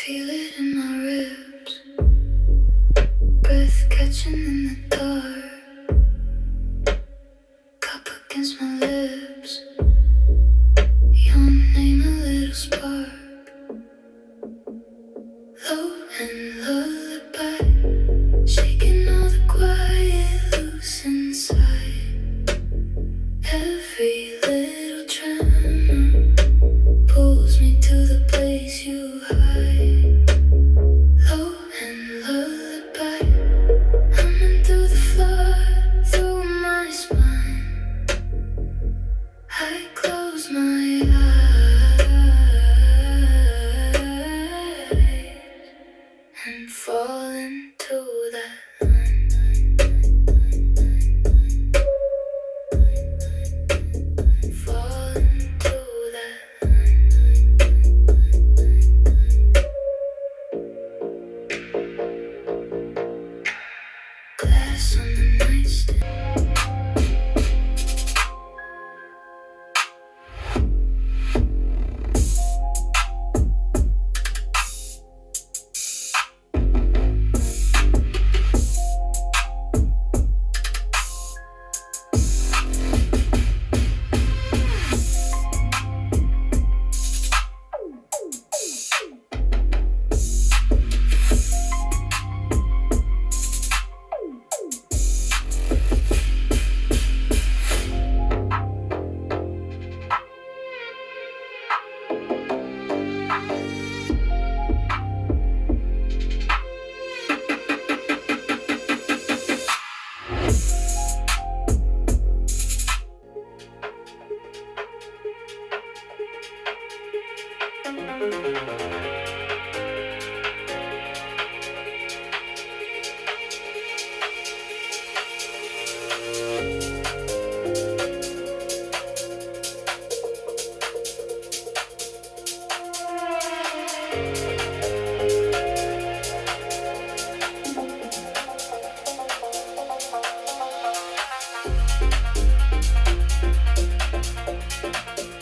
Feel it in my ribs, breath catching in the dark, cup against my lips, your name a little spark, low and lullaby, shaking all the quiet loose inside, every little tremor pulls me to the place you hide. Low and lullaby, humming through the floor, through my spine. I close my eyes and fall into that line. Fall into that glass on the nightstand.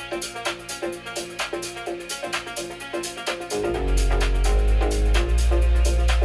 It's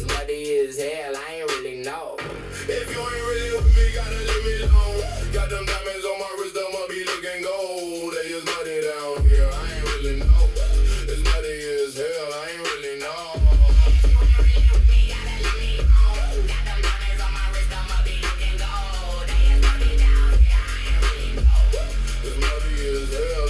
muddy as hell.